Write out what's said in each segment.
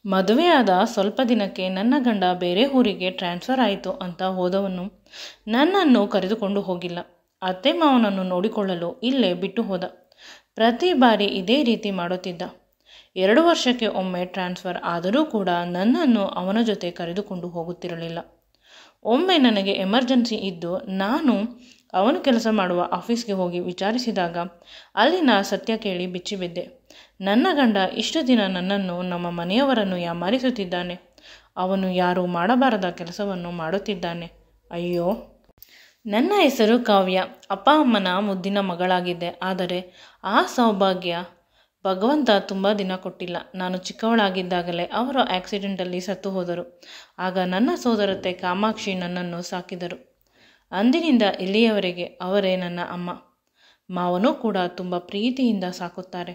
ಮದುವೆಯಾದ ಸ್ವಲ್ಪ ದಿನಕ್ಕೆ ನನ್ನ ಗಂಡ ಬೇರೆ ಊರಿಗೆ ಟ್ರಾನ್ಸ್ಫರ್ ಆಯಿತು ಅಂತ ಹೋದವನು ನನ್ನನ್ನು ಕರೆದುಕೊಂಡು ಹೋಗಿಲ್ಲ. ಅತ್ತೆ ಮಾವನನ್ನು ನೋಡಿಕೊಳ್ಳಲು ಇಲ್ಲೇ ಬಿಟ್ಟು ಹೋದ. ಪ್ರತಿ ಬಾರಿ ಇದೇ ರೀತಿ ಮಾಡುತ್ತಿದ್ದ. 2 ವರ್ಷಕ್ಕೆ ಒಮ್ಮೆ ಟ್ರಾನ್ಸ್ಫರ್ ಆದರೂ ಕೂಡ ನನ್ನನ್ನು ಅವನ ಜೊತೆ ಕರೆದುಕೊಂಡು ಹೋಗುತ್ತಿರಲಿಲ್ಲ. ಒಮ್ಮೆ ನನಗೆ ಎಮರ್ಜೆನ್ಸಿ ಇದ್ದು ನಾನು ಅವನು ಕೆಲಸ ಮಾಡುವ ಆಫೀಸ್ಗೆ ಹೋಗಿ ವಿಚಾರಿಸಿದಾಗ ಅಲ್ಲಿನ ಸತ್ಯ ಕೇಳಿ ಬಿಚ್ಚಿಬಿದ್ದೆ. ನನ್ನ ಗಂಡ ಇಷ್ಟು ದಿನ ನನ್ನನ್ನು, ನಮ್ಮ ಮನೆಯವರನ್ನು ಯಾಮಾರಿಸುತ್ತಿದ್ದಾನೆ. ಅವನು ಯಾರೂ ಮಾಡಬಾರದ ಕೆಲಸವನ್ನು ಮಾಡುತ್ತಿದ್ದಾನೆ. ಅಯ್ಯೋ, ನನ್ನ ಹೆಸರು ಕಾವ್ಯ. ಅಪ್ಪ ಅಮ್ಮನ ಮುದ್ದಿನ ಮಗಳಾಗಿದ್ದೆ. ಆದರೆ ಆ ಸೌಭಾಗ್ಯ ಭಗವಂತ ತುಂಬ ದಿನ ಕೊಟ್ಟಿಲ್ಲ. ನಾನು ಚಿಕ್ಕವಳಾಗಿದ್ದಾಗಲೇ ಅವರು ಆಕ್ಸಿಡೆಂಟಲ್ಲಿ ಸತ್ತು ಹೋದರು. ಆಗ ನನ್ನ ಸೋದರತ್ತೆ ಕಾಮಾಕ್ಷಿ ನನ್ನನ್ನು ಸಾಕಿದರು. ಅಂದಿನಿಂದ ಇಲ್ಲಿಯವರೆಗೆ ಅವರೇ ನನ್ನ ಅಮ್ಮ. ಮಾವನೂ ಕೂಡ ತುಂಬ ಪ್ರೀತಿಯಿಂದ ಸಾಕುತ್ತಾರೆ.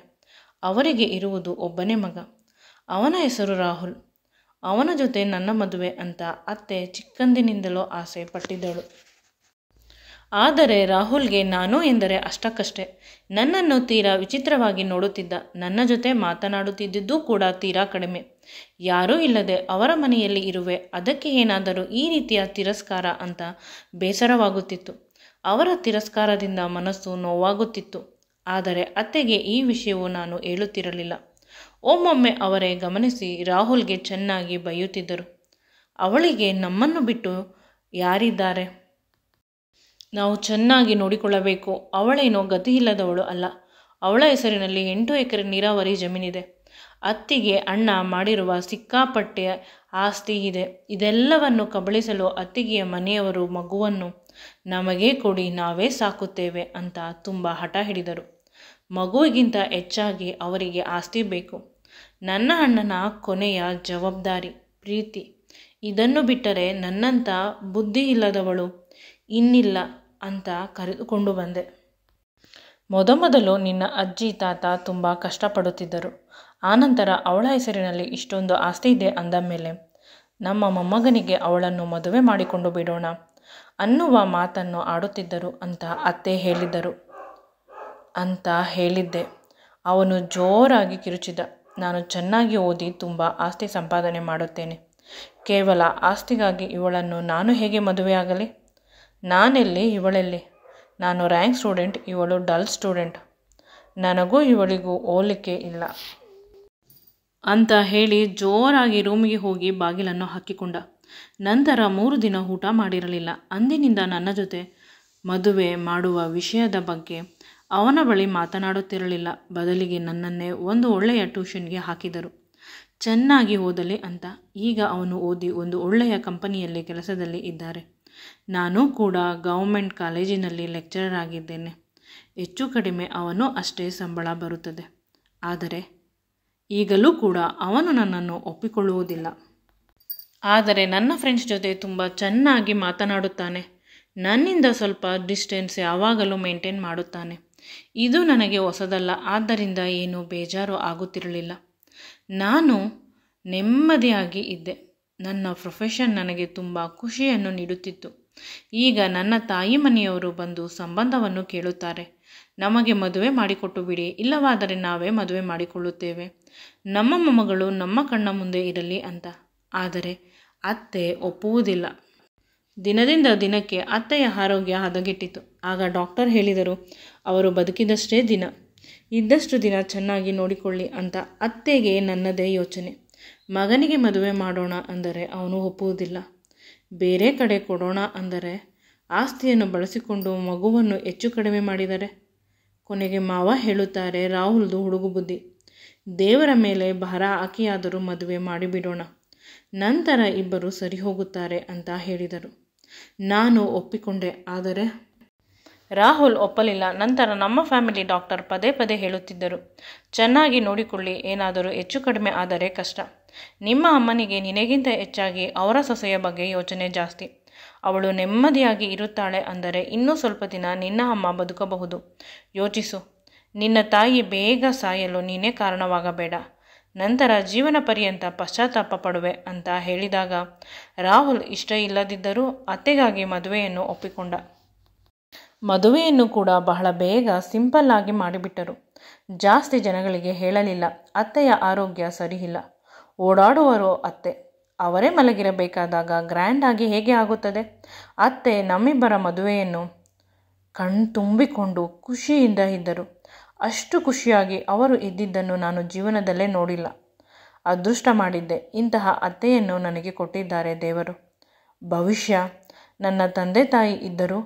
ಅವರಿಗೆ ಇರುವುದು ಒಬ್ಬನೇ ಮಗ. ಅವನ ಹೆಸರು ರಾಹುಲ್. ಅವನ ಜೊತೆ ನನ್ನ ಮದುವೆ ಅಂತ ಅತ್ತೆ ಚಿಕ್ಕಂದಿನಿಂದಲೂ ಆಸೆ ಪಟ್ಟಿದ್ದಳು. ಆದರೆ ರಾಹುಲ್ಗೆ ನಾನು ಎಂದರೆ ಅಷ್ಟಕ್ಕಷ್ಟೇ. ನನ್ನನ್ನು ತೀರಾ ವಿಚಿತ್ರವಾಗಿ ನೋಡುತ್ತಿದ್ದ. ನನ್ನ ಜೊತೆ ಮಾತನಾಡುತ್ತಿದ್ದುದೂ ಕೂಡ ತೀರಾ ಕಡಿಮೆ. ಯಾರೂ ಇಲ್ಲದೆ ಅವರ ಮನೆಯಲ್ಲಿ ಇರುವೆ, ಅದಕ್ಕೆ ಏನಾದರೂ ಈ ರೀತಿಯ ತಿರಸ್ಕಾರ ಅಂತ ಬೇಸರವಾಗುತ್ತಿತ್ತು. ಅವರ ತಿರಸ್ಕಾರದಿಂದ ಮನಸ್ಸು ನೋವಾಗುತ್ತಿತ್ತು. ಆದರೆ ಅತ್ತೆಗೆ ಈ ವಿಷಯವು ನಾನು ಹೇಳುತ್ತಿರಲಿಲ್ಲ. ಒಮ್ಮೊಮ್ಮೆ ಅವರೇ ಗಮನಿಸಿ ರಾಹುಲ್ಗೆ ಚೆನ್ನಾಗಿ ಬೈಯುತ್ತಿದ್ದರು. ಅವಳಿಗೆ ನಮ್ಮನ್ನು ಬಿಟ್ಟು ಯಾರಿದ್ದಾರೆ? ನಾವು ಚೆನ್ನಾಗಿ ನೋಡಿಕೊಳ್ಳಬೇಕು. ಅವಳೇನೋ ಗತಿ ಇಲ್ಲದವಳು ಅಲ್ಲ. ಅವಳ ಹೆಸರಿನಲ್ಲಿ 8 ಎಕರೆ ನೀರಾವರಿ ಜಮೀನಿದೆ. ಅತ್ತಿಗೆ ಅಣ್ಣ ಮಾಡಿರುವ ಸಿಕ್ಕಾಪಟ್ಟೆ ಆಸ್ತಿ ಇದೆ. ಇದೆಲ್ಲವನ್ನು ಕಬಳಿಸಲು ಅತ್ತಿಗೆಯ ಮನೆಯವರು ಮಗುವನ್ನು ನಮಗೇ ಕೊಡಿ, ನಾವೇ ಸಾಕುತ್ತೇವೆ ಅಂತ ತುಂಬ ಹಠ ಹಿಡಿದರು. ಮಗುವಿಗಿಂತ ಹೆಚ್ಚಾಗಿ ಅವರಿಗೆ ಆಸ್ತಿ ಬೇಕು. ನನ್ನ ಅಣ್ಣನ ಕೊನೆಯ ಜವಾಬ್ದಾರಿ ಪ್ರೀತಿ. ಇದನ್ನು ಬಿಟ್ಟರೆ ನನ್ನಂಥ ಬುದ್ಧಿ ಇಲ್ಲದವಳು ಇನ್ನಿಲ್ಲ ಅಂತ ಕರೆದುಕೊಂಡು ಬಂದೆ. ಮೊದಮೊದಲು ನಿನ್ನ ಅಜ್ಜಿ ತಾತ ತುಂಬ ಕಷ್ಟಪಡುತ್ತಿದ್ದರು. ಆನಂತರ ಅವಳ ಹೆಸರಿನಲ್ಲಿ ಇಷ್ಟೊಂದು ಆಸ್ತಿ ಇದೆ ಅಂದ ಮೇಲೆ ನಮ್ಮ ಮೊಮ್ಮಗನಿಗೆ ಅವಳನ್ನು ಮದುವೆ ಮಾಡಿಕೊಂಡು ಬಿಡೋಣ ಅನ್ನುವ ಮಾತನ್ನು ಆಡುತ್ತಿದ್ದರು ಅಂತ ಅತ್ತೆ ಹೇಳಿದ್ದರು ಅಂತ ಹೇಳಿದ್ದೆ. ಅವನು ಜೋರಾಗಿ ಕಿರುಚಿದ. ನಾನು ಚೆನ್ನಾಗಿ ಓದಿ ತುಂಬ ಆಸ್ತಿ ಸಂಪಾದನೆ ಮಾಡುತ್ತೇನೆ. ಕೇವಲ ಆಸ್ತಿಗಾಗಿ ಇವಳನ್ನು ನಾನು ಹೇಗೆ ಮದುವೆಯಾಗಲಿ? ನಾನೆಲ್ಲಿ, ಇವಳೆಲ್ಲಿ? ನಾನು ರ್ಯಾಂಕ್ ಸ್ಟೂಡೆಂಟ್, ಇವಳು ಡಲ್ ಸ್ಟೂಡೆಂಟ್. ನನಗೂ ಇವಳಿಗೂ ಹೋಲಿಕೆ ಇಲ್ಲ ಅಂತ ಹೇಳಿ ಜೋರಾಗಿ ರೂಮಿಗೆ ಹೋಗಿ ಬಾಗಿಲನ್ನು ಹಾಕಿಕೊಂಡ. ನಂತರ 3 ದಿನ ಊಟ ಮಾಡಿರಲಿಲ್ಲ. ಅಂದಿನಿಂದ ನನ್ನ ಜೊತೆ ಮದುವೆ ಮಾಡುವ ವಿಷಯದ ಬಗ್ಗೆ ಅವನ ಬಳಿ ಮಾತನಾಡುತ್ತಿರಲಿಲ್ಲ. ಬದಲಿಗೆ ನನ್ನನ್ನೇ ಒಂದು ಒಳ್ಳೆಯ ಟ್ಯೂಷನ್ಗೆ ಹಾಕಿದರು, ಚೆನ್ನಾಗಿ ಓದಲಿ ಅಂತ. ಈಗ ಅವನು ಓದಿ ಒಂದು ಒಳ್ಳೆಯ ಕಂಪನಿಯಲ್ಲಿ ಕೆಲಸದಲ್ಲಿ ಇದ್ದಾರೆ. ನಾನು ಕೂಡ ಗೌರ್ಮೆಂಟ್ ಕಾಲೇಜಿನಲ್ಲಿ ಲೆಕ್ಚರರ್ ಆಗಿದ್ದೇನೆ. ಹೆಚ್ಚು ಕಡಿಮೆ ಅವನು ಅಷ್ಟೇ ಸಂಬಳ ಬರುತ್ತದೆ. ಆದರೆ ಈಗಲೂ ಕೂಡ ಅವನು ನನ್ನನ್ನು ಒಪ್ಪಿಕೊಳ್ಳುವುದಿಲ್ಲ. ಆದರೆ ನನ್ನ ಫ್ರೆಂಡ್ಸ್ ಜೊತೆ ತುಂಬ ಚೆನ್ನಾಗಿ ಮಾತನಾಡುತ್ತಾನೆ. ನನ್ನಿಂದ ಸ್ವಲ್ಪ ಡಿಸ್ಟೆನ್ಸ್ ಯಾವಾಗಲೂ ಮೇಂಟೈನ್ ಮಾಡುತ್ತಾನೆ. ಇದು ನನಗೆ ಹೊಸದಲ್ಲ. ಆದ್ದರಿಂದ ಏನೂ ಬೇಜಾರು ಆಗುತ್ತಿರಲಿಲ್ಲ. ನಾನು ನೆಮ್ಮದಿಯಾಗಿ ಇದ್ದೆ. ನನ್ನ ಪ್ರೊಫೆಷನ್ ನನಗೆ ತುಂಬ ಖುಷಿಯನ್ನು ನೀಡುತ್ತಿತ್ತು. ಈಗ ನನ್ನ ತಾಯಿ ಮನೆಯವರು ಬಂದು ಸಂಬಂಧವನ್ನು ಕೇಳುತ್ತಾರೆ. ನಮಗೆ ಮದುವೆ ಮಾಡಿಕೊಟ್ಟು ಬಿಡಿ, ಇಲ್ಲವಾದರೆ ನಾವೇ ಮದುವೆ ಮಾಡಿಕೊಳ್ಳುತ್ತೇವೆ. ನಮ್ಮ ಮೊಮ್ಮಗಳು ನಮ್ಮ ಕಣ್ಣ ಮುಂದೆ ಇರಲಿ ಅಂತ. ಆದರೆ ಅತ್ತೆ ಒಪ್ಪುವುದಿಲ್ಲ. ದಿನದಿಂದ ದಿನಕ್ಕೆ ಅತ್ತೆಯ ಆರೋಗ್ಯ ಹದಗೆಟ್ಟಿತು. ಆಗ ಡಾಕ್ಟರ್ ಹೇಳಿದರು, ಅವರು ಬದುಕಿದಷ್ಟೇ ದಿನ, ಇದ್ದಷ್ಟು ದಿನ ಚೆನ್ನಾಗಿ ನೋಡಿಕೊಳ್ಳಿ ಅಂತ. ಅತ್ತೆಗೆ ನನ್ನದೇ ಯೋಚನೆ. ಮಗನಿಗೆ ಮದುವೆ ಮಾಡೋಣ ಅಂದರೆ ಅವನು ಒಪ್ಪುವುದಿಲ್ಲ. ಬೇರೆ ಕಡೆ ಕೊಡೋಣ ಅಂದರೆ ಆಸ್ತಿಯನ್ನು ಬಳಸಿಕೊಂಡು ಮಗುವನ್ನು ಹೆಚ್ಚು ಕಡಿಮೆ ಮಾಡಿದರೆ. ಕೊನೆಗೆ ಮಾವ ಹೇಳುತ್ತಾರೆ, ರಾಹುಲ್ದು ಹುಡುಗು ಬುದ್ಧಿ, ದೇವರ ಮೇಲೆ ಭಾರ ಹಾಕಿಯಾದರೂ ಮದುವೆ ಮಾಡಿಬಿಡೋಣ, ನಂತರ ಇಬ್ಬರು ಸರಿ ಹೋಗುತ್ತಾರೆ ಅಂತ ಹೇಳಿದರು. ನಾನು ಒಪ್ಪಿಕೊಂಡೆ. ಆದರೆ ರಾಹುಲ್ ಒಪ್ಪಲಿಲ್ಲ. ನಂತರ ನಮ್ಮ ಫ್ಯಾಮಿಲಿ ಡಾಕ್ಟರ್ ಪದೇ ಪದೇ ಹೇಳುತ್ತಿದ್ದರು, ಚೆನ್ನಾಗಿ ನೋಡಿಕೊಳ್ಳಿ, ಏನಾದರೂ ಹೆಚ್ಚು ಕಡಿಮೆ ಆದರೆ ಕಷ್ಟ. ನಿಮ್ಮ ಅಮ್ಮನಿಗೆ ನಿನಗಿಂತ ಹೆಚ್ಚಾಗಿ ಅವರ ಸೊಸೆಯ ಬಗ್ಗೆ ಯೋಚನೆ ಜಾಸ್ತಿ. ಅವಳು ನೆಮ್ಮದಿಯಾಗಿ ಇರುತ್ತಾಳೆ ಅಂದರೆ ಇನ್ನೂ ಸ್ವಲ್ಪ ದಿನ ನಿನ್ನ ಅಮ್ಮ ಬದುಕಬಹುದು. ಯೋಚಿಸು. ನಿನ್ನ ತಾಯಿ ಬೇಗ ಸಾಯಲು ನೀನೇ ಕಾರಣವಾಗಬೇಡ. ನಂತರ ಜೀವನ ಪರ್ಯಂತ ಪಶ್ಚಾತ್ತಾಪ ಪಡುವೆ ಅಂತ ಹೇಳಿದಾಗ ರಾಹುಲ್ ಇಷ್ಟ ಇಲ್ಲದಿದ್ದರೂ ಅತ್ತೆಗಾಗಿ ಮದುವೆಯನ್ನು ಒಪ್ಪಿಕೊಂಡ. ಮದುವೆಯನ್ನು ಕೂಡ ಬಹಳ ಬೇಗ ಸಿಂಪಲ್ ಆಗಿ ಮಾಡಿಬಿಟ್ಟರು. ಜಾಸ್ತಿ ಜನಗಳಿಗೆ ಹೇಳಲಿಲ್ಲ. ಅತ್ತೆಯ ಆರೋಗ್ಯ ಸರಿಯಿಲ್ಲ. ಓಡಾಡುವರು ಅತ್ತೆ. ಅವರೇ ಮಲಗಿರಬೇಕಾದಾಗ ಗ್ರ್ಯಾಂಡ್ ಆಗಿ ಹೇಗೆ ಆಗುತ್ತದೆ? ಅತ್ತೆ ನಮ್ಮಿಬ್ಬರ ಮದುವೆಯನ್ನು ಕಣ್ತುಂಬಿಕೊಂಡು ಖುಷಿಯಿಂದ ಇದ್ದರು. ಅಷ್ಟು ಖುಷಿಯಾಗಿ ಅವರು ಇದ್ದಿದ್ದನ್ನು ನಾನು ಜೀವನದಲ್ಲೇ ನೋಡಿಲ್ಲ. ಅದೃಷ್ಟ ಮಾಡಿದ್ದೆ. ಇಂತಹ ಅತ್ತೆಯನ್ನು ನನಗೆ ಕೊಟ್ಟಿದ್ದಾರೆ ದೇವರು. ಭವಿಷ್ಯ ನನ್ನ ತಂದೆ ತಾಯಿ ಇದ್ದರೂ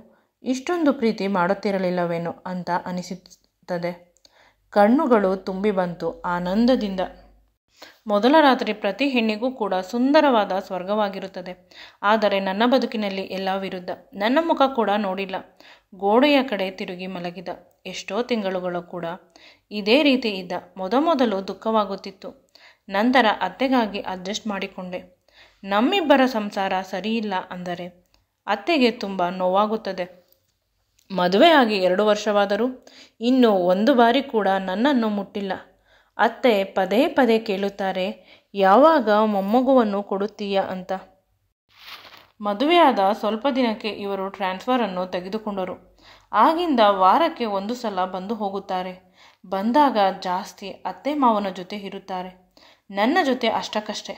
ಇಷ್ಟೊಂದು ಪ್ರೀತಿ ಮಾಡುತ್ತಿರಲಿಲ್ಲವೇನೋ ಅಂತ ಅನಿಸುತ್ತದೆ. ಕಣ್ಣುಗಳು ತುಂಬಿ ಬಂತು ಆನಂದದಿಂದ. ಮೊದಲ ರಾತ್ರಿ ಪ್ರತಿ ಹೆಣ್ಣಿಗೂ ಕೂಡ ಸುಂದರವಾದ ಸ್ವರ್ಗವಾಗಿರುತ್ತದೆ. ಆದರೆ ನನ್ನ ಬದುಕಿನಲ್ಲಿ ಎಲ್ಲ ವಿರುದ್ಧ. ನನ್ನ ಮುಖ ಕೂಡ ನೋಡಿಲ್ಲ. ಗೋಡೆಯ ಕಡೆ ತಿರುಗಿ ಮಲಗಿದ. ಎಷ್ಟೋ ತಿಂಗಳುಗಳು ಕೂಡ ಇದೇ ರೀತಿ ಇದ್ದ. ಮೊದಮೊದಲು ದುಃಖವಾಗುತ್ತಿತ್ತು. ನಂತರ ಅತ್ತೆಗಾಗಿ ಅಡ್ಜಸ್ಟ್ ಮಾಡಿಕೊಂಡೆ. ನಮ್ಮಿಬ್ಬರ ಸಂಸಾರ ಸರಿಯಿಲ್ಲ ಅಂದರೆ ಅತ್ತೆಗೆ ತುಂಬ ನೋವಾಗುತ್ತದೆ. ಮದುವೆಯಾಗಿ 2 ವರ್ಷವಾದರೂ ಇನ್ನೂ ಒಂದು ಬಾರಿ ಕೂಡ ನನ್ನನ್ನು ಮುಟ್ಟಿಲ್ಲ. ಅತ್ತೆ ಪದೇ ಪದೇ ಕೇಳುತ್ತಾರೆ, ಯಾವಾಗ ಮೊಮ್ಮಗುವನ್ನು ಕೊಡುತ್ತೀಯ ಅಂತ. ಮದುವೆಯಾದ ಸ್ವಲ್ಪ ದಿನಕ್ಕೆ ಇವರು ಟ್ರಾನ್ಸ್ಫರನ್ನು ತೆಗೆದುಕೊಂಡರು. ಆಗಿಂದ ವಾರಕ್ಕೆ 1 ಸಲ ಬಂದು ಹೋಗುತ್ತಾರೆ. ಬಂದಾಗ ಜಾಸ್ತಿ ಅತ್ತೆ ಮಾವನ ಜೊತೆ ಇರುತ್ತಾರೆ. ನನ್ನ ಜೊತೆ ಅಷ್ಟಕ್ಕಷ್ಟೇ.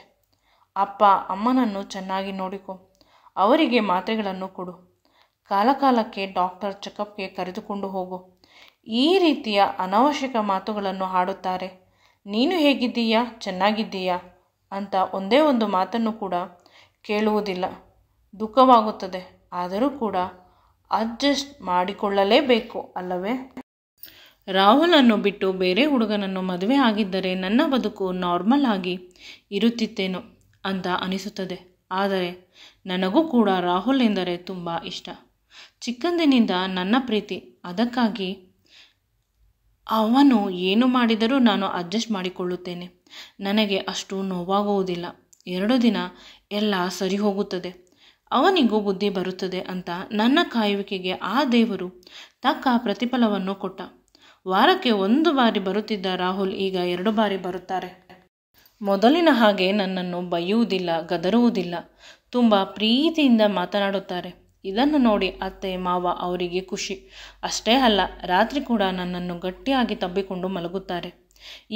ಅಪ್ಪ ಅಮ್ಮನನ್ನು ಚೆನ್ನಾಗಿ ನೋಡಿಕೊ, ಅವರಿಗೆ ಮಾತ್ರೆಗಳನ್ನು ಕೊಡು, ಕಾಲಕಾಲಕ್ಕೆ ಡಾಕ್ಟರ್ ಚೆಕಪ್ಗೆ ಕರೆದುಕೊಂಡು ಹೋಗು, ಈ ರೀತಿಯ ಅನವಶ್ಯಕ ಮಾತುಗಳನ್ನು ಆಡುತ್ತಾರೆ. ನೀನು ಹೇಗಿದ್ದೀಯಾ, ಚೆನ್ನಾಗಿದ್ದೀಯಾ ಅಂತ ಒಂದೇ ಒಂದು ಮಾತನ್ನು ಕೂಡ ಕೇಳುವುದಿಲ್ಲ. ದುಃಖವಾಗುತ್ತದೆ. ಆದರೂ ಕೂಡ ಅಡ್ಜಸ್ಟ್ ಮಾಡಿಕೊಳ್ಳಲೇಬೇಕು ಅಲ್ಲವೇ? ರಾಹುಲನ್ನು ಬಿಟ್ಟು ಬೇರೆ ಹುಡುಗನನ್ನು ಮದುವೆ ಆಗಿದ್ದರೆ ನನ್ನ ಬದುಕು ನಾರ್ಮಲ್ ಆಗಿ ಇರುತ್ತಿತ್ತೇನೋ ಅಂತ ಅನಿಸುತ್ತದೆ. ಆದರೆ ನನಗೂ ಕೂಡ ರಾಹುಲ್ ಎಂದರೆ ತುಂಬ ಇಷ್ಟ. ಚಿಕ್ಕಂದಿನಿಂದ ನನ್ನ ಪ್ರೀತಿ. ಅದಕ್ಕಾಗಿ ಅವನು ಏನು ಮಾಡಿದರೂ ನಾನು ಅಡ್ಜಸ್ಟ್ ಮಾಡಿಕೊಳ್ಳುತ್ತೇನೆ. ನನಗೆ ಅಷ್ಟು ನೋವಾಗುವುದಿಲ್ಲ. 2 ದಿನ ಎಲ್ಲ ಸರಿ ಹೋಗುತ್ತದೆ, ಅವನಿಗೂ ಬುದ್ಧಿ ಬರುತ್ತದೆ ಅಂತ ನನ್ನ ಕಾಯುವಿಕೆಗೆ ಆ ದೇವರು ತಕ್ಕ ಪ್ರತಿಫಲವನ್ನು ಕೊಟ್ಟ. ವಾರಕ್ಕೆ 1 ಬಾರಿ ಬರುತ್ತಿದ್ದ ರಾಹುಲ್ ಈಗ 2 ಬಾರಿ ಬರುತ್ತಾರೆ. ಮೊದಲಿನ ಹಾಗೆ ನನ್ನನ್ನು ಬೈಯುವುದಿಲ್ಲ, ಗದರುವುದಿಲ್ಲ. ತುಂಬ ಪ್ರೀತಿಯಿಂದ ಮಾತನಾಡುತ್ತಾರೆ. ಇದನ್ನು ನೋಡಿ ಅತ್ತೆ ಮಾವ ಅವರಿಗೆ ಖುಷಿ. ಅಷ್ಟೇ ಅಲ್ಲ, ರಾತ್ರಿ ಕೂಡ ನನ್ನನ್ನು ಗಟ್ಟಿಯಾಗಿ ತಬ್ಬಿಕೊಂಡು ಮಲಗುತ್ತಾರೆ.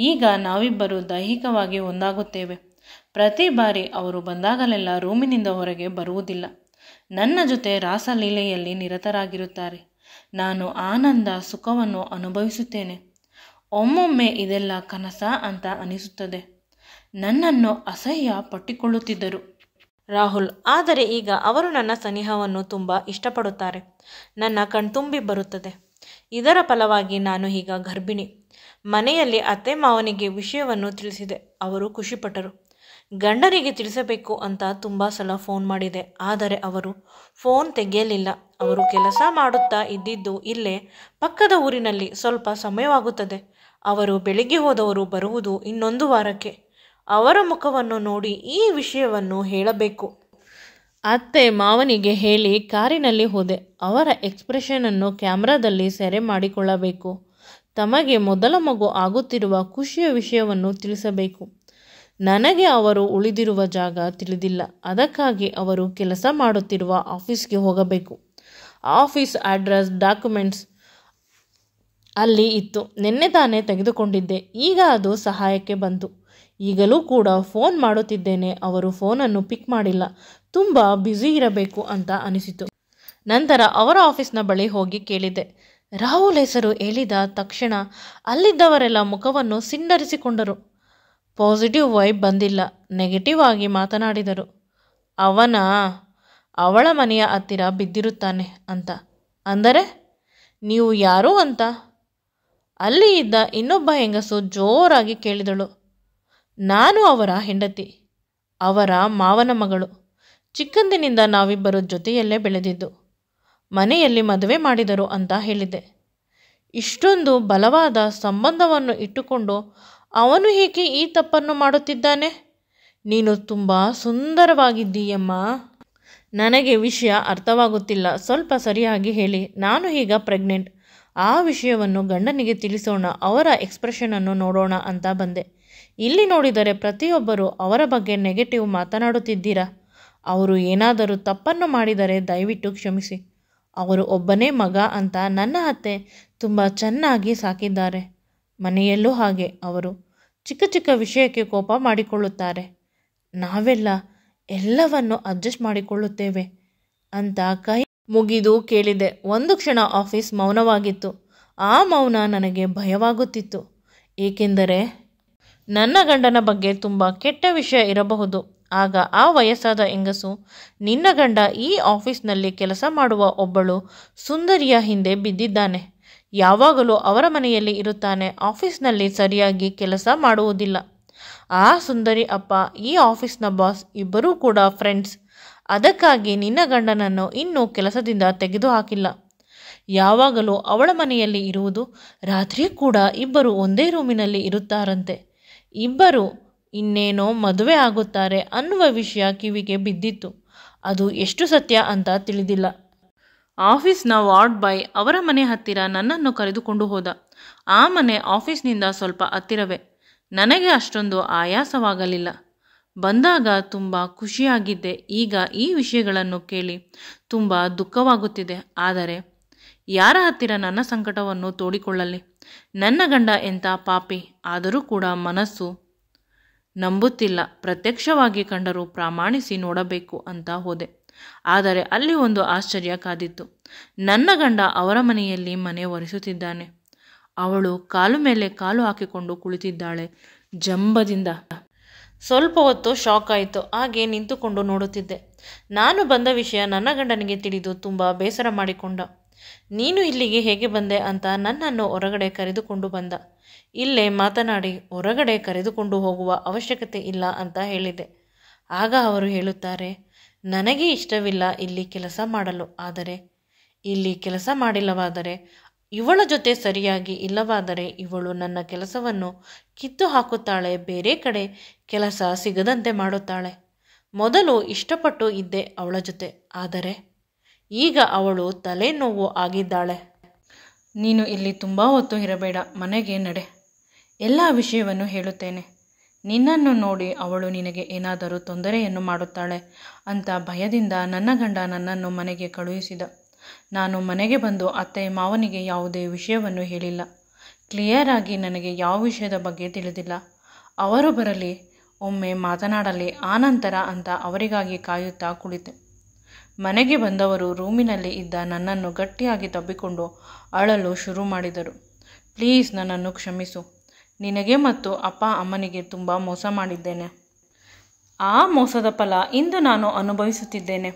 ಈಗ ನಾವಿಬ್ಬರು ದೈಹಿಕವಾಗಿ ಒಂದಾಗುತ್ತೇವೆ. ಪ್ರತಿ ಬಾರಿ ಅವರು ಬಂದಾಗಲೆಲ್ಲ ರೂಮಿನಿಂದ ಹೊರಗೆ ಬರುವುದಿಲ್ಲ. ನನ್ನ ಜೊತೆ ರಾಸಲೀಲೆಯಲ್ಲಿ ನಿರತರಾಗಿರುತ್ತಾರೆ. ನಾನು ಆನಂದ ಸುಖವನ್ನು ಅನುಭವಿಸುತ್ತೇನೆ. ಒಮ್ಮೊಮ್ಮೆ ಇದೆಲ್ಲ ಕನಸ ಅಂತ ಅನಿಸುತ್ತದೆ. ನನ್ನನ್ನು ಅಸಹ್ಯ ಪಟ್ಟಿಕೊಳ್ಳುತ್ತಿದ್ದರು ರಾಹುಲ್. ಆದರೆ ಈಗ ಅವರು ನನ್ನ ಸನಿಹವನ್ನು ತುಂಬ ಇಷ್ಟಪಡುತ್ತಾರೆ. ನನ್ನ ಕಣ್ತುಂಬಿ ಬರುತ್ತದೆ. ಇದರ ಫಲವಾಗಿ ನಾನು ಈಗ ಗರ್ಭಿಣಿ. ಮನೆಯಲ್ಲಿ ಅತ್ತೆ ಮಾವನಿಗೆ ವಿಷಯವನ್ನು ತಿಳಿಸಿದೆ. ಅವರು ಖುಷಿಪಟ್ಟರು. ಗಂಡನಿಗೆ ತಿಳಿಸಬೇಕು ಅಂತ ತುಂಬ ಸಲ ಫೋನ್ ಮಾಡಿದೆ. ಆದರೆ ಅವರು ಫೋನ್ ತೆಗೆಯಲಿಲ್ಲ. ಅವರು ಕೆಲಸ ಮಾಡುತ್ತಾ ಇದ್ದಿದ್ದು ಇಲ್ಲೇ ಪಕ್ಕದ ಊರಿನಲ್ಲಿ. ಸ್ವಲ್ಪ ಸಮಯವಾಗುತ್ತದೆ. ಅವರು ಬೆಳಿಗ್ಗೆ ಹೋದವರು ಬರುವುದು ಇನ್ನೊಂದು ವಾರಕ್ಕೆ. ಅವರ ಮುಖವನ್ನು ನೋಡಿ ಈ ವಿಷಯವನ್ನು ಹೇಳಬೇಕು. ಅತ್ತೆ ಮಾವನಿಗೆ ಹೇಳಿ ಕಾರಿನಲ್ಲಿ ಹೋದೆ. ಅವರ ಎಕ್ಸ್ಪ್ರೆಷನನ್ನು ಕ್ಯಾಮ್ರಾದಲ್ಲಿ ಸೆರೆ ಮಾಡಿಕೊಳ್ಳಬೇಕು. ತಮಗೆ ಮೊದಲ ಮಗು ಆಗುತ್ತಿರುವ ಖುಷಿಯ ವಿಷಯವನ್ನು ತಿಳಿಸಬೇಕು. ನನಗೆ ಅವರು ಉಳಿದಿರುವ ಜಾಗ ತಿಳಿದಿಲ್ಲ. ಅದಕ್ಕಾಗಿ ಅವರು ಕೆಲಸ ಮಾಡುತ್ತಿರುವ ಆಫೀಸ್ಗೆ ಹೋಗಬೇಕು. ಆಫೀಸ್ ಅಡ್ರೆಸ್, ಡಾಕ್ಯುಮೆಂಟ್ಸ್ ಅಲ್ಲಿ ಇತ್ತು. ನಿನ್ನೆ ತಾನೇ ತೆಗೆದುಕೊಂಡಿದ್ದೆ. ಈಗ ಅದು ಸಹಾಯಕ್ಕೆ ಬಂತು. ಈಗಲೂ ಕೂಡ ಫೋನ್ ಮಾಡುತ್ತಿದ್ದೇನೆ. ಅವರು ಫೋನನ್ನು ಪಿಕ್ ಮಾಡಿಲ್ಲ. ತುಂಬ ಬ್ಯುಸಿ ಇರಬೇಕು ಅಂತ ಅನಿಸಿತು. ನಂತರ ಅವರ ಆಫೀಸ್ನ ಬಳಿ ಹೋಗಿ ಕೇಳಿದೆ. ರಾಹುಲ್ ಹೆಸರು ಹೇಳಿದ ತಕ್ಷಣ ಅಲ್ಲಿದ್ದವರೆಲ್ಲ ಮುಖವನ್ನು ಸಿಂಡರಿಸಿಕೊಂಡರು. ಪಾಸಿಟಿವ್ ವೈಬ್ ಬಂದಿಲ್ಲ. ನೆಗೆಟಿವ್ ಆಗಿ ಮಾತನಾಡಿದರು. ಅವಳ ಮನೆಯ ಹತ್ತಿರ ಬಿದ್ದಿರುತ್ತಾನೆ ಅಂತ. ಅಂದರೆ ನೀವು ಯಾರು ಅಂತ ಅಲ್ಲಿ ಇದ್ದ ಇನ್ನೊಬ್ಬ ಹೆಂಗಸು ಜೋರಾಗಿ ಕೇಳಿದಳು. ನಾನು ಅವರ ಹೆಂಡತಿ, ಅವರ ಮಾವನ ಮಗಳು. ಚಿಕ್ಕಂದಿನಿಂದ ನಾವಿಬ್ಬರು ಜೊತೆಯಲ್ಲೇ ಬೆಳೆದಿದ್ದು. ಮನೆಯಲ್ಲಿ ಮದುವೆ ಮಾಡಿದರು ಅಂತ ಹೇಳಿದೆ. ಇಷ್ಟೊಂದು ಬಲವಾದ ಸಂಬಂಧವನ್ನು ಇಟ್ಟುಕೊಂಡು ಅವನು ಏಕೆ ಈ ತಪ್ಪನ್ನು ಮಾಡುತ್ತಿದ್ದಾನೆ? ನೀನು ತುಂಬ ಸುಂದರವಾಗಿದ್ದೀಯಮ್ಮ. ನನಗೆ ವಿಷಯ ಅರ್ಥವಾಗುತ್ತಿಲ್ಲ. ಸ್ವಲ್ಪ ಸರಿಯಾಗಿ ಹೇಳಿ. ನಾನು ಈಗ ಪ್ರೆಗ್ನೆಂಟ್. ಆ ವಿಷಯವನ್ನು ಗಂಡನಿಗೆ ತಿಳಿಸೋಣ, ಅವರ ಎಕ್ಸ್ಪ್ರೆಷನನ್ನು ನೋಡೋಣ ಅಂತ ಬಂದೆ. ಇಲ್ಲಿ ನೋಡಿದರೆ ಪ್ರತಿಯೊಬ್ಬರು ಅವರ ಬಗ್ಗೆ ನೆಗೆಟಿವ್ ಮಾತನಾಡುತ್ತಿದ್ದೀರಾ. ಅವರು ಏನಾದರೂ ತಪ್ಪನ್ನು ಮಾಡಿದರೆ ದಯವಿಟ್ಟು ಕ್ಷಮಿಸಿ. ಅವರು ಒಬ್ಬನೇ ಮಗ ಅಂತ ನನ್ನ ಅತ್ತೆ ತುಂಬ ಚೆನ್ನಾಗಿ ಸಾಕಿದ್ದಾರೆ. ಮನೆಯಲ್ಲೂ ಹಾಗೆ. ಅವರು ಚಿಕ್ಕ ಚಿಕ್ಕ ವಿಷಯಕ್ಕೆ ಕೋಪ ಮಾಡಿಕೊಳ್ಳುತ್ತಾರೆ. ನಾವೆಲ್ಲ ಎಲ್ಲವನ್ನು ಅಡ್ಜಸ್ಟ್ ಮಾಡಿಕೊಳ್ಳುತ್ತೇವೆ ಅಂತ ಕೈ ಮುಗಿದು ಕೇಳಿದೆ. ಒಂದು ಕ್ಷಣ ಆಫೀಸ್ ಮೌನವಾಗಿತ್ತು. ಆ ಮೌನ ನನಗೆ ಭಯವಾಗುತ್ತಿತ್ತು. ಏಕೆಂದರೆ ನನ್ನ ಗಂಡನ ಬಗ್ಗೆ ತುಂಬ ಕೆಟ್ಟ ವಿಷಯ ಇರಬಹುದು. ಆಗ ಆ ವಯಸ್ಸಾದ ಹೆಂಗಸು, ನಿನ್ನ ಗಂಡ ಈ ಆಫೀಸ್ನಲ್ಲಿ ಕೆಲಸ ಮಾಡುವ ಒಬ್ಬಳು ಸುಂದರಿಯ ಹಿಂದೆ ಬಿದ್ದಿದ್ದಾನೆ. ಯಾವಾಗಲೂ ಅವರ ಮನೆಯಲ್ಲಿ ಇರುತ್ತಾನೆ. ಆಫೀಸ್ನಲ್ಲಿ ಸರಿಯಾಗಿ ಕೆಲಸ ಮಾಡುವುದಿಲ್ಲ. ಆ ಸುಂದರಿ ಅಪ್ಪ, ಈ ಆಫೀಸ್ನ ಬಾಸ್, ಇಬ್ಬರೂ ಕೂಡ ಫ್ರೆಂಡ್ಸ್. ಅದಕ್ಕಾಗಿ ನಿನ್ನ ಗಂಡನನ್ನು ಇನ್ನೂ ಕೆಲಸದಿಂದ ತೆಗೆದುಹಾಕಿಲ್ಲ. ಯಾವಾಗಲೂ ಅವಳ ಮನೆಯಲ್ಲಿ ಇರುವುದು. ರಾತ್ರಿ ಕೂಡ ಇಬ್ಬರು ಒಂದೇ ರೂಮಿನಲ್ಲಿ ಇರುತ್ತಾರಂತೆ. ಇಬ್ಬರು ಇನ್ನೇನೋ ಮದುವೆ ಆಗುತ್ತಾರೆ ಅನ್ನುವ ವಿಷಯ ಕಿವಿಗೆ ಬಿದ್ದಿತ್ತು. ಅದು ಎಷ್ಟು ಸತ್ಯ ಅಂತ ತಿಳಿದಿಲ್ಲ. ಆಫೀಸ್ನ ವಾರ್ಡ್ ಬಾಯ್ ಅವರ ಮನೆ ಹತ್ತಿರ ನನ್ನನ್ನು ಕರೆದುಕೊಂಡು ಹೋದ. ಆ ಮನೆ ಆಫೀಸ್ನಿಂದ ಸ್ವಲ್ಪ ಹತ್ತಿರವೇ. ನನಗೆ ಅಷ್ಟೊಂದು ಆಯಾಸವಾಗಲಿಲ್ಲ. ಬಂದಾಗ ತುಂಬ ಖುಷಿಯಾಗಿದ್ದೆ. ಈಗ ಈ ವಿಷಯಗಳನ್ನು ಕೇಳಿ ತುಂಬ ದುಃಖವಾಗುತ್ತಿದೆ. ಆದರೆ ಯಾರ ಹತ್ತಿರ ನನ್ನ ಸಂಕಟವನ್ನು ತೋಡಿಕೊಳ್ಳಲಿ? ನನ್ನ ಗಂಡ ಎಂಥ ಪಾಪಿ. ಆದರೂ ಕೂಡ ಮನಸ್ಸು ನಂಬುತ್ತಿಲ್ಲ. ಪ್ರತ್ಯಕ್ಷವಾಗಿ ಕಂಡರೂ ಪ್ರಾಮಾಣಿಸಿ ನೋಡಬೇಕು ಅಂತ ಹೋದೆ. ಆದರೆ ಅಲ್ಲಿ ಒಂದು ಆಶ್ಚರ್ಯ ಕಾದಿತ್ತು. ನನ್ನ ಗಂಡ ಅವರ ಮನೆಯಲ್ಲಿ ಮನೆ ಒರೆಸುತ್ತಿದ್ದಾನೆ. ಅವಳು ಕಾಲು ಮೇಲೆ ಕಾಲು ಹಾಕಿಕೊಂಡು ಕುಳಿತಿದ್ದಾಳೆ ಜಂಬದಿಂದ. ಸ್ವಲ್ಪ ಹೊತ್ತು ಶಾಕ್ ಆಯಿತು. ಹಾಗೆ ನಿಂತುಕೊಂಡು ನೋಡುತ್ತಿದ್ದೆ. ನಾನು ಬಂದ ವಿಷಯ ನನ್ನ ಗಂಡನಿಗೆ ತಿಳಿದು ತುಂಬ ಬೇಸರ ಮಾಡಿಕೊಂಡ. ನೀನು ಇಲ್ಲಿಗೆ ಹೇಗೆ ಬಂದೆ ಅಂತ ನನ್ನನ್ನು ಹೊರಗಡೆ ಕರೆದುಕೊಂಡು ಬಂದ. ಇಲ್ಲೇ ಮಾತನಾಡಿ ಹೊರಗಡೆ ಕರೆದುಕೊಂಡು ಹೋಗುವ ಅವಶ್ಯಕತೆ ಇಲ್ಲ ಅಂತ ಹೇಳಿದೆ. ಆಗ ಅವರು ಹೇಳುತ್ತಾರೆ, ನನಗೆ ಇಷ್ಟವಿಲ್ಲ ಇಲ್ಲಿ ಕೆಲಸ ಮಾಡಲು. ಆದರೆ ಇಲ್ಲಿ ಕೆಲಸ ಮಾಡಿಲ್ಲವಾದರೆ, ಇವಳ ಜೊತೆ ಸರಿಯಾಗಿ ಇಲ್ಲವಾದರೆ ಇವಳು ನನ್ನ ಕೆಲಸವನ್ನು ಕಿತ್ತು ಹಾಕುತ್ತಾಳೆ. ಬೇರೆ ಕಡೆ ಕೆಲಸ ಸಿಗದಂತೆ ಮಾಡುತ್ತಾಳೆ. ಮೊದಲು ಇಷ್ಟಪಟ್ಟು ಇದ್ದೆ ಅವಳ ಜೊತೆ. ಆದರೆ ಈಗ ಅವಳು ತಲೆನೋವು ಆಗಿದ್ದಾಳೆ. ನೀನು ಇಲ್ಲಿ ತುಂಬ ಹೊತ್ತು ಇರಬೇಡ, ಮನೆಗೆ ನಡೆ. ಎಲ್ಲ ವಿಷಯವನ್ನು ಹೇಳುತ್ತೇನೆ. ನಿನ್ನನ್ನು ನೋಡಿ ಅವಳು ನಿನಗೆ ಏನಾದರೂ ತೊಂದರೆಯನ್ನು ಮಾಡುತ್ತಾಳೆ ಅಂತ ಭಯದಿಂದ ನನ್ನ ಗಂಡ ನನ್ನನ್ನು ಮನೆಗೆ ಕಳುಹಿಸಿದ. ನಾನು ಮನೆಗೆ ಬಂದು ಅತ್ತೆ ಮಾವನಿಗೆ ಯಾವುದೇ ವಿಷಯವನ್ನು ಹೇಳಿಲ್ಲ. ಕ್ಲಿಯರ್ ಆಗಿ ನನಗೆ ಯಾವ ವಿಷಯದ ಬಗ್ಗೆ ತಿಳಿದಿಲ್ಲ. ಅವರು ಬರಲಿ, ಒಮ್ಮೆ ಮಾತನಾಡಲಿ, ಆನಂತರ ಅಂತ ಅವರಿಗಾಗಿ ಕಾಯುತ್ತಾ ಕುಳಿತೆ. ಮನೆಗೆ ಬಂದವರು ರೂಮಿನಲ್ಲಿ ಇದ್ದ ನನ್ನನ್ನು ಗಟ್ಟಿಯಾಗಿ ತಬ್ಬಿಕೊಂಡು ಅಳಲು ಶುರು ಮಾಡಿದರು. ಪ್ಲೀಸ್, ನನ್ನನ್ನು ಕ್ಷಮಿಸು. ನಿನಗೆ ಮತ್ತು ಅಪ್ಪ ಅಮ್ಮನಿಗೆ ತುಂಬ ಮೋಸ ಮಾಡಿದ್ದೇನೆ. ಆ ಮೋಸದ ಫಲ ಇಂದು ನಾನು ಅನುಭವಿಸುತ್ತಿದ್ದೇನೆ.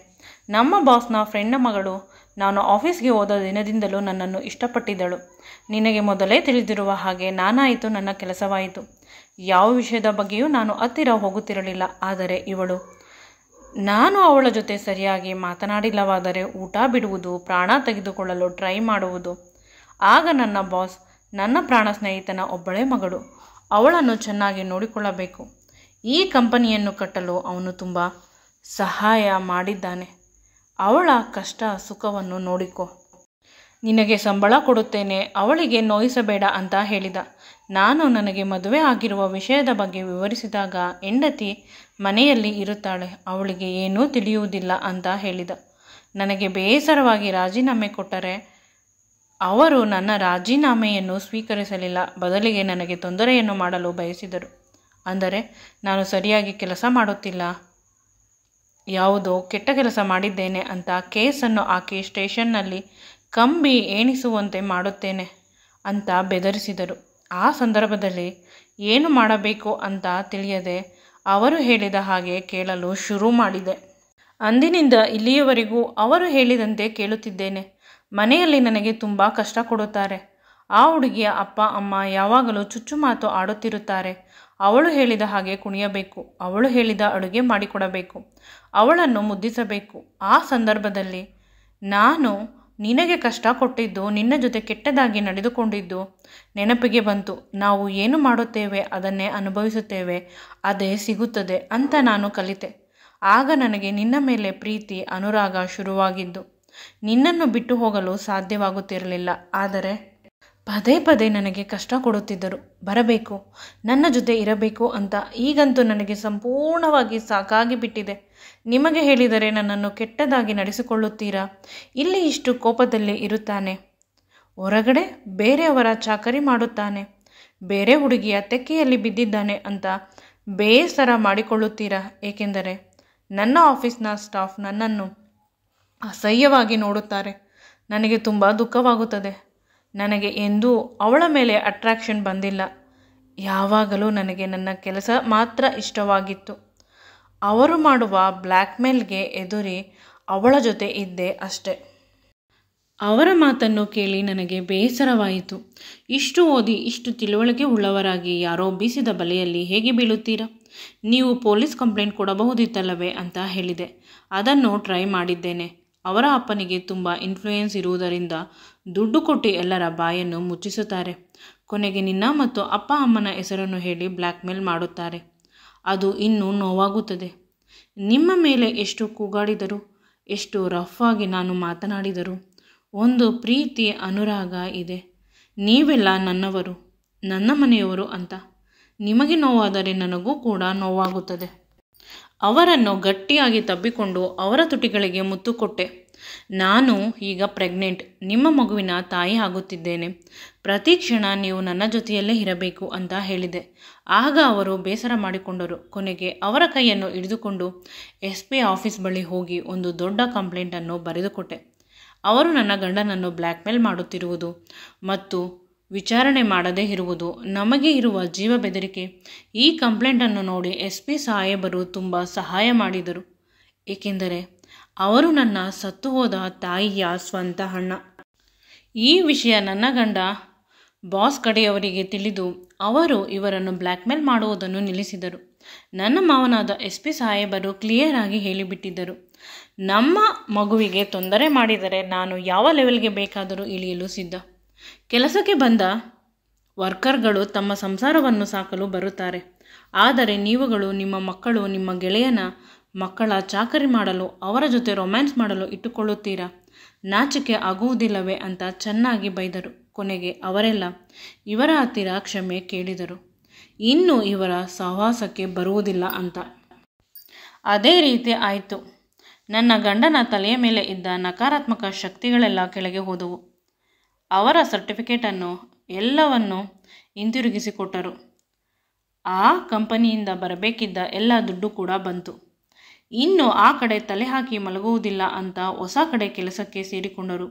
ನಮ್ಮ ಬಾಸ್ನ ಫ್ರೆಂಡ್ನ ಮಗಳು ನಾನು ಆಫೀಸ್ಗೆ ಹೋದ ದಿನದಿಂದಲೂ ನನ್ನನ್ನು ಇಷ್ಟಪಟ್ಟಿದ್ದಳು. ನಿನಗೆ ಮೊದಲೇ ತಿಳಿದಿರುವ ಹಾಗೆ ನಾನಾಯಿತು, ನನ್ನ ಕೆಲಸವಾಯಿತು. ಯಾವ ವಿಷಯದ ಬಗ್ಗೆಯೂ ನಾನು ಹತ್ತಿರ ಹೋಗುತ್ತಿರಲಿಲ್ಲ. ಆದರೆ ಇವಳು, ನಾನು ಅವಳ ಜೊತೆ ಸರಿಯಾಗಿ ಮಾತನಾಡಿಲ್ಲವಾದರೆ ಊಟ ಬಿಡುವುದು, ಪ್ರಾಣ ತೆಗೆದುಕೊಳ್ಳಲು ಟ್ರೈ ಮಾಡುವುದು. ಆಗ ನನ್ನ ಬಾಸ್ ನನ್ನ ಪ್ರಾಣ ಸ್ನೇಹಿತನ ಒಬ್ಬಳೇ ಮಗಳು. ಅವಳನ್ನು ಚೆನ್ನಾಗಿ ನೋಡಿಕೊಳ್ಳಬೇಕು. ಈ ಕಂಪನಿಯನ್ನು ಕಟ್ಟಲು ಅವನು ತುಂಬ ಸಹಾಯ ಮಾಡಿದ್ದಾನೆ. ಅವಳ ಕಷ್ಟ ಸುಖವನ್ನು ನೋಡಿಕೊ. ನಿನಗೆ ಸಂಬಳ ಕೊಡುತ್ತೇನೆ, ಅವಳಿಗೆ ನೋಯಿಸಬೇಡ ಅಂತ ಹೇಳಿದ. ನಾನು ನನಗೆ ಮದುವೆ ಆಗಿರುವ ವಿಷಯದ ಬಗ್ಗೆ ವಿವರಿಸಿದಾಗ ಹೆಂಡತಿ ಮನೆಯಲ್ಲಿ ಇರುತ್ತಾಳೆ, ಅವಳಿಗೆ ಏನೂ ತಿಳಿಯುವುದಿಲ್ಲ ಅಂತ ಹೇಳಿದ. ನನಗೆ ಬೇಸರವಾಗಿ ರಾಜೀನಾಮೆ ಕೊಟ್ಟರೆ ಅವರು ನನ್ನ ರಾಜೀನಾಮೆಯನ್ನು ಸ್ವೀಕರಿಸಲಿಲ್ಲ. ಬದಲಿಗೆ ನನಗೆ ತೊಂದರೆಯನ್ನು ಮಾಡಲು ಬಯಸಿದರು. ಅಂದರೆ ನಾನು ಸರಿಯಾಗಿ ಕೆಲಸ ಮಾಡುತ್ತಿಲ್ಲ, ಯಾವುದೋ ಕೆಟ್ಟ ಕೆಲಸ ಮಾಡಿದ್ದೇನೆ ಅಂತ ಕೇಸನ್ನು ಹಾಕಿ ಸ್ಟೇಷನ್ನಲ್ಲಿ ಕಂಬಿ ಎಣಿಸುವಂತೆ ಮಾಡುತ್ತೇನೆ ಅಂತ ಬೆದರಿಸಿದರು. ಆ ಸಂದರ್ಭದಲ್ಲಿ ಏನು ಮಾಡಬೇಕು ಅಂತ ತಿಳಿಯದೆ ಅವರು ಹೇಳಿದ ಹಾಗೆ ಕೇಳಲು ಶುರು ಮಾಡಿದೆ. ಅಂದಿನಿಂದ ಇಲ್ಲಿಯವರೆಗೂ ಅವರು ಹೇಳಿದಂತೆ ಕೇಳುತ್ತಿದ್ದೇನೆ. ಮನೆಯಲ್ಲಿ ನನಗೆ ತುಂಬ ಕಷ್ಟ ಕೊಡುತ್ತಾರೆ. ಆ ಹುಡುಗಿಯ ಅಪ್ಪ ಅಮ್ಮ ಯಾವಾಗಲೂ ಚುಚ್ಚು ಮಾತು ಆಡುತ್ತಿರುತ್ತಾರೆ. ಅವಳು ಹೇಳಿದ ಹಾಗೆ ಕುಣಿಯಬೇಕು, ಅವಳು ಹೇಳಿದ ಅಡುಗೆ ಮಾಡಿಕೊಡಬೇಕು, ಅವಳನ್ನು ಮುದ್ದಿಸಬೇಕು. ಆ ಸಂದರ್ಭದಲ್ಲಿ ನಾನು ನಿನಗೆ ಕಷ್ಟ ಕೊಟ್ಟಿದ್ದು, ನಿನ್ನ ಜೊತೆ ಕೆಟ್ಟದಾಗಿ ನಡೆದುಕೊಂಡಿದ್ದು ನೆನಪಿಗೆ ಬಂತು. ನಾವು ಏನು ಮಾಡುತ್ತೇವೆ ಅದನ್ನೇ ಅನುಭವಿಸುತ್ತೇವೆ, ಅದೇ ಸಿಗುತ್ತದೆ ಅಂತ ನಾನು ಕಲಿತೆ. ಆಗ ನನಗೆ ನಿನ್ನ ಮೇಲೆ ಪ್ರೀತಿ ಅನುರಾಗ ಶುರುವಾಗಿದ್ದು. ನಿನ್ನನ್ನು ಬಿಟ್ಟು ಹೋಗಲು ಸಾಧ್ಯವಾಗುತ್ತಿರಲಿಲ್ಲ. ಆದರೆ ಪದೇ ಪದೇ ನನಗೆ ಕಷ್ಟ ಕೊಡುತ್ತಿದ್ದರು. ಬರಬೇಕು, ನನ್ನ ಜೊತೆ ಇರಬೇಕು ಅಂತ. ಈಗಂತೂ ನನಗೆ ಸಂಪೂರ್ಣವಾಗಿ ಸಾಕಾಗಿ ಬಿಟ್ಟಿದೆ. ನಿಮಗೆ ಹೇಳಿದರೆ ನನ್ನನ್ನು ಕೆಟ್ಟದಾಗಿ ನಡೆಸಿಕೊಳ್ಳುತ್ತೀರಾ? ಇಲ್ಲಿ ಇಷ್ಟು ಕೋಪದಲ್ಲಿ ಇರುತ್ತಾನೆ, ಹೊರಗಡೆ ಬೇರೆಯವರ ಚಾಕರಿ ಮಾಡುತ್ತಾನೆ, ಬೇರೆ ಹುಡುಗಿಯ ತೆಕ್ಕೆಯಲ್ಲಿ ಬಿದ್ದಿದ್ದಾನೆ ಅಂತ ಬೇಸರ ಮಾಡಿಕೊಳ್ಳುತ್ತೀರಾ, ಏಕೆಂದರೆ ನನ್ನ ಆಫೀಸ್ನ ಸ್ಟಾಫ್ ನನ್ನನ್ನು ಅಸಹ್ಯವಾಗಿ ನೋಡುತ್ತಾರೆ. ನನಗೆ ತುಂಬ ದುಃಖವಾಗುತ್ತದೆ. ನನಗೆ ಎಂದೂ ಅವಳ ಮೇಲೆ ಅಟ್ರಾಕ್ಷನ್ ಬಂದಿಲ್ಲ. ಯಾವಾಗಲೂ ನನಗೆ ನನ್ನ ಕೆಲಸ ಮಾತ್ರ ಇಷ್ಟವಾಗಿತ್ತು. ಅವರು ಮಾಡುವ ಬ್ಲ್ಯಾಕ್ಮೇಲ್ಗೆ ಎದುರಿ ಅವಳ ಜೊತೆ ಇದ್ದೆ ಅಷ್ಟೆ. ಅವರ ಮಾತನ್ನು ಕೇಳಿ ನನಗೆ ಬೇಸರವಾಯಿತು. ಇಷ್ಟು ಓದಿ ಇಷ್ಟು ತಿಳುವಳಿಕೆ ಉಳ್ಳವರಾಗಿ ಯಾರೋ ಬೀಸಿದ ಬಲೆಯಲ್ಲಿ ಹೇಗೆ ಬೀಳುತ್ತೀರಾ? ನೀವು ಪೊಲೀಸ್ ಕಂಪ್ಲೇಂಟ್ ಕೊಡಬಹುದಿತ್ತಲ್ಲವೇ ಅಂತ ಹೇಳಿದೆ. ಅದನ್ನು ಟ್ರೈ ಮಾಡಿದ್ದೇನೆ. ಅವರ ಅಪ್ಪನಿಗೆ ತುಂಬ ಇನ್ಫ್ಲೂಯೆನ್ಸ್ ಇರುವುದರಿಂದ ದುಡ್ಡು ಕೊಟ್ಟು ಎಲ್ಲರ ಬಾಯನ್ನು ಮುಚ್ಚಿಸುತ್ತಾರೆ. ಕೊನೆಗೆ ನಿನ್ನ ಮತ್ತು ಅಪ್ಪ ಅಮ್ಮನ ಹೆಸರನ್ನು ಹೇಳಿ ಬ್ಲ್ಯಾಕ್ಮೇಲ್ ಮಾಡುತ್ತಾರೆ. ಅದು ಇನ್ನೂ ನೋವಾಗುತ್ತದೆ. ನಿಮ್ಮ ಮೇಲೆ ಎಷ್ಟು ಕೂಗಾಡಿದರು, ಎಷ್ಟು ರಫ್ ಆಗಿ ನಾನು ಮಾತನಾಡಿದರು. ಒಂದು ಪ್ರೀತಿ ಅನುರಾಗ ಇದೆ. ನೀವೆಲ್ಲ ನನ್ನವರು, ನನ್ನ ಮನೆಯವರು ಅಂತ. ನಿಮಗೆ ನೋವಾದರೆ ನನಗೂ ಕೂಡ ನೋವಾಗುತ್ತದೆ. ಅವರನ್ನು ಗಟ್ಟಿಯಾಗಿ ತಬ್ಬಿಕೊಂಡು ಅವರ ತುಟಿಗಳಿಗೆ ಮುತ್ತು ಕೊಟ್ಟೆ. ನಾನು ಈಗ ಪ್ರೆಗ್ನೆಂಟ್, ನಿಮ್ಮ ಮಗುವಿನ ತಾಯಿ ಆಗುತ್ತಿದ್ದೇನೆ. ಪ್ರತಿ ಕ್ಷಣ ನೀವು ನನ್ನ ಜೊತೆಯಲ್ಲೇ ಇರಬೇಕು ಅಂತ ಹೇಳಿದೆ. ಆಗ ಅವರು ಬೇಸರ ಮಾಡಿಕೊಂಡರು. ಕೊನೆಗೆ ಅವರ ಕೈಯನ್ನು ಹಿಡಿದುಕೊಂಡು SP ಆಫೀಸ್ ಬಳಿ ಹೋಗಿ ಒಂದು ದೊಡ್ಡ ಕಂಪ್ಲೇಂಟನ್ನು ಬರೆದುಕೊಟ್ಟೆ. ಅವರು ನನ್ನ ಗಂಡನನ್ನು ಬ್ಲ್ಯಾಕ್ಮೇಲ್ ಮಾಡುತ್ತಿರುವುದು ಮತ್ತು ವಿಚಾರಣೆ ಮಾಡದೇ ಇರುವುದು ನಮಗೆ ಇರುವ ಜೀವ ಬೆದರಿಕೆ. ಈ ಕಂಪ್ಲೇಂಟನ್ನು ನೋಡಿ SP ಸಾಹೇಬರು ತುಂಬ ಸಹಾಯ ಮಾಡಿದರು. ಏಕೆಂದರೆ ಅವರು ನನ್ನ ಸತ್ತು ಹೋದ ತಾಯಿಯ ಸ್ವಂತ ಅಣ್ಣ. ಈ ವಿಷಯ ನನ್ನ ಗಂಡ ಬಾಸ್ ಕಡೆಯವರಿಗೆ ತಿಳಿದು ಅವರು ಇವರನ್ನು ಬ್ಲ್ಯಾಕ್ಮೇಲ್ ಮಾಡುವುದನ್ನು ನಿಲ್ಲಿಸಿದರು. ನನ್ನ ಮಾವನಾದ SP ಸಾಹೇಬರು ಕ್ಲಿಯರ್ ಆಗಿ ಹೇಳಿಬಿಟ್ಟಿದ್ದರು, ನಮ್ಮ ಮಗುವಿಗೆ ತೊಂದರೆ ಮಾಡಿದರೆ ನಾನು ಯಾವ ಲೆವೆಲ್ಗೆ ಬೇಕಾದರೂ ಇಳಿಯಲು ಸಿದ್ಧ. ಕೆಲಸಕ್ಕೆ ಬಂದ ವರ್ಕರ್ಗಳು ತಮ್ಮ ಸಂಸಾರವನ್ನು ಸಾಕಲು ಬರುತ್ತಾರೆ. ಆದರೆ ನೀವುಗಳು ನಿಮ್ಮ ಮಕ್ಕಳು, ನಿಮ್ಮ ಗೆಳೆಯನ ಮಕ್ಕಳ ಚಾಕರಿ ಮಾಡಲು, ಅವರ ಜೊತೆ ರೊಮ್ಯಾನ್ಸ್ ಮಾಡಲು ಇಟ್ಟುಕೊಳ್ಳುತ್ತೀರಾ? ನಾಚಿಕೆ ಆಗುವುದಿಲ್ಲವೇ ಅಂತ ಚೆನ್ನಾಗಿ ಬೈದರು. ಕೊನೆಗೆ ಅವರೆಲ್ಲ ಇವರ ಹತ್ತಿರ ಕ್ಷಮೆ ಕೇಳಿದರು. ಇನ್ನು ಇವರ ಸಹವಾಸಕ್ಕೆ ಬರುವುದಿಲ್ಲ ಅಂತ. ಅದೇ ರೀತಿ ಆಯಿತು. ನನ್ನ ಗಂಡನ ತಲೆಯ ಮೇಲೆ ಇದ್ದ ನಕಾರಾತ್ಮಕ ಶಕ್ತಿಗಳೆಲ್ಲ ಕೆಳಗೆ ಹೋದವು. ಅವರ ಸರ್ಟಿಫಿಕೇಟನ್ನು ಎಲ್ಲವನ್ನು ಹಿಂತಿರುಗಿಸಿಕೊಟ್ಟರು. ಆ ಕಂಪನಿಯಿಂದ ಬರಬೇಕಿದ್ದ ಎಲ್ಲ ದುಡ್ಡು ಕೂಡ ಬಂತು. ಇನ್ನು ಆ ಕಡೆ ತಲೆ ಹಾಕಿ ಮಲಗುವುದಿಲ್ಲ ಅಂತ ಹೊಸ ಕಡೆ ಕೆಲಸಕ್ಕೆ ಸೇರಿಕೊಂಡರು.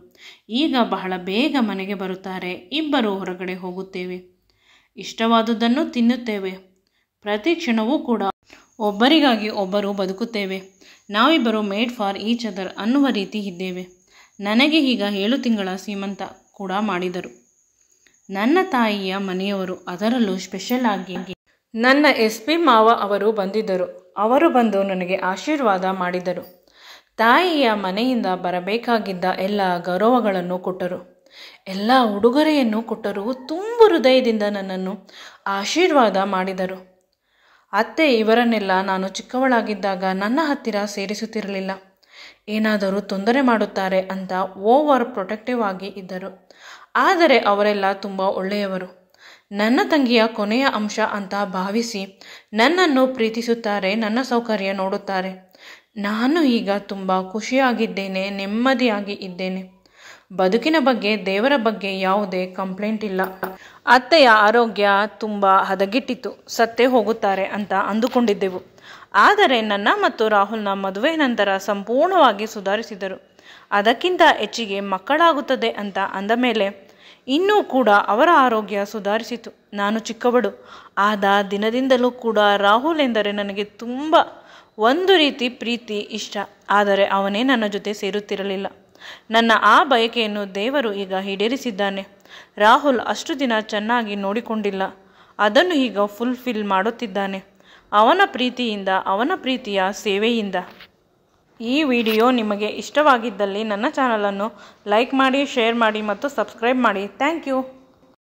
ಈಗ ಬಹಳ ಬೇಗ ಮನೆಗೆ ಬರುತ್ತಾರೆ. ಇಬ್ಬರು ಹೊರಗಡೆ ಹೋಗುತ್ತೇವೆ, ಇಷ್ಟವಾದುದನ್ನು ತಿನ್ನುತ್ತೇವೆ. ಪ್ರತಿ ಕ್ಷಣವೂ ಕೂಡ ಒಬ್ಬರಿಗಾಗಿ ಒಬ್ಬರು ಬದುಕುತ್ತೇವೆ. ನಾವಿಬ್ಬರು ಮೇಡ್ ಫಾರ್ ಈಚ್ ಅದರ್ ಅನ್ನುವ ರೀತಿ ಇದ್ದೇವೆ. ನನಗೆ ಈಗ 7 ತಿಂಗಳ ಸೀಮಂತ ಕೂಡ ಮಾಡಿದರು. ನನ್ನ ತಾಯಿಯ ಮನೆಯವರು, ಅದರಲ್ಲೂ ಸ್ಪೆಷಲ್ ಆಗಿ ನನ್ನ SP ಮಾವ ಅವರು ಬಂದಿದ್ದರು. ಅವರು ಬಂದು ನನಗೆ ಆಶೀರ್ವಾದ ಮಾಡಿದರು. ತಾಯಿಯ ಮನೆಯಿಂದ ಬರಬೇಕಾಗಿದ್ದ ಎಲ್ಲ ಗೌರವಗಳನ್ನು ಕೊಟ್ಟರು, ಎಲ್ಲ ಉಡುಗೊರೆಯನ್ನು ಕೊಟ್ಟರು. ತುಂಬ ಹೃದಯದಿಂದ ನನ್ನನ್ನು ಆಶೀರ್ವಾದ ಮಾಡಿದರು. ಅತ್ತೆ ಇವರನ್ನೆಲ್ಲ ನಾನು ಚಿಕ್ಕವಳಾಗಿದ್ದಾಗ ನನ್ನ ಹತ್ತಿರ ಸೇರಿಸುತ್ತಿರಲಿಲ್ಲ. ಏನಾದರೂ ತೊಂದರೆ ಮಾಡುತ್ತಾರೆ ಅಂತ ಓವರ್ ಪ್ರೊಟೆಕ್ಟಿವ್ ಆಗಿ ಇದ್ದರು. ಆದರೆ ಅವರೆಲ್ಲ ತುಂಬ ಒಳ್ಳೆಯವರು. ನನ್ನ ತಂಗಿಯ ಕೊನೆಯ ಅಂಶ ಅಂತ ಭಾವಿಸಿ ನನ್ನನ್ನು ಪ್ರೀತಿಸುತ್ತಾರೆ, ನನ್ನ ಸೌಕರ್ಯ ನೋಡುತ್ತಾರೆ. ನಾನು ಈಗ ತುಂಬ ಖುಷಿಯಾಗಿದ್ದೇನೆ, ನೆಮ್ಮದಿಯಾಗಿ ಇದ್ದೇನೆ. ಬದುಕಿನ ಬಗ್ಗೆ, ದೇವರ ಬಗ್ಗೆ ಯಾವುದೇ ಕಂಪ್ಲೇಂಟ್ ಇಲ್ಲ. ಅತ್ತೆಯ ಆರೋಗ್ಯ ತುಂಬ ಹದಗೆಟ್ಟಿತ್ತು, ಸತ್ತೇ ಹೋಗುತ್ತಾರೆ ಅಂತ ಅಂದುಕೊಂಡಿದ್ದೆವು. ಆದರೆ ನನ್ನ ಮತ್ತು ರಾಹುಲ್ನ ಮದುವೆ ನಂತರ ಸಂಪೂರ್ಣವಾಗಿ ಸುಧಾರಿಸಿದರು. ಅದಕ್ಕಿಂತ ಹೆಚ್ಚಿಗೆ ಮಕ್ಕಳಾಗುತ್ತದೆ ಅಂತ ಅಂದ ಮೇಲೆ ಇನ್ನೂ ಕೂಡ ಅವರ ಆರೋಗ್ಯ ಸುಧಾರಿಸಿತು. ನಾನು ಚಿಕ್ಕವಳು ಆದ ದಿನದಿಂದಲೂ ಕೂಡ ರಾಹುಲ್ ಎಂದರೆ ನನಗೆ ತುಂಬ ಒಂದು ರೀತಿ ಪ್ರೀತಿ, ಇಷ್ಟ. ಆದರೆ ಅವನೇ ನನ್ನ ಜೊತೆ ಸೇರುತ್ತಿರಲಿಲ್ಲ. ನನ್ನ ಆ ಬಯಕೆಯನ್ನು ದೇವರು ಈಗ ಈಡೇರಿಸಿದ್ದಾನೆ. ರಾಹುಲ್ ಅಷ್ಟು ದಿನ ಚೆನ್ನಾಗಿ ನೋಡಿಕೊಂಡಿಲ್ಲ, ಅದನ್ನು ಈಗ ಫುಲ್ಫಿಲ್ ಮಾಡುತ್ತಿದ್ದಾನೆ. ಅವನ ಪ್ರೀತಿಯಿಂದ, ಅವನ ಪ್ರೀತಿಯ ಸೇವೆಯಿಂದ. ಈ ವಿಡಿಯೋ ನಿಮಗೆ ಇಷ್ಟವಾಗಿದ್ದಲ್ಲಿ ನನ್ನ ಚಾನಲನ್ನು ಲೈಕ್ ಮಾಡಿ, ಶೇರ್ ಮಾಡಿ ಮತ್ತು ಸಬ್ಸ್ಕ್ರೈಬ್ ಮಾಡಿ. Thank you.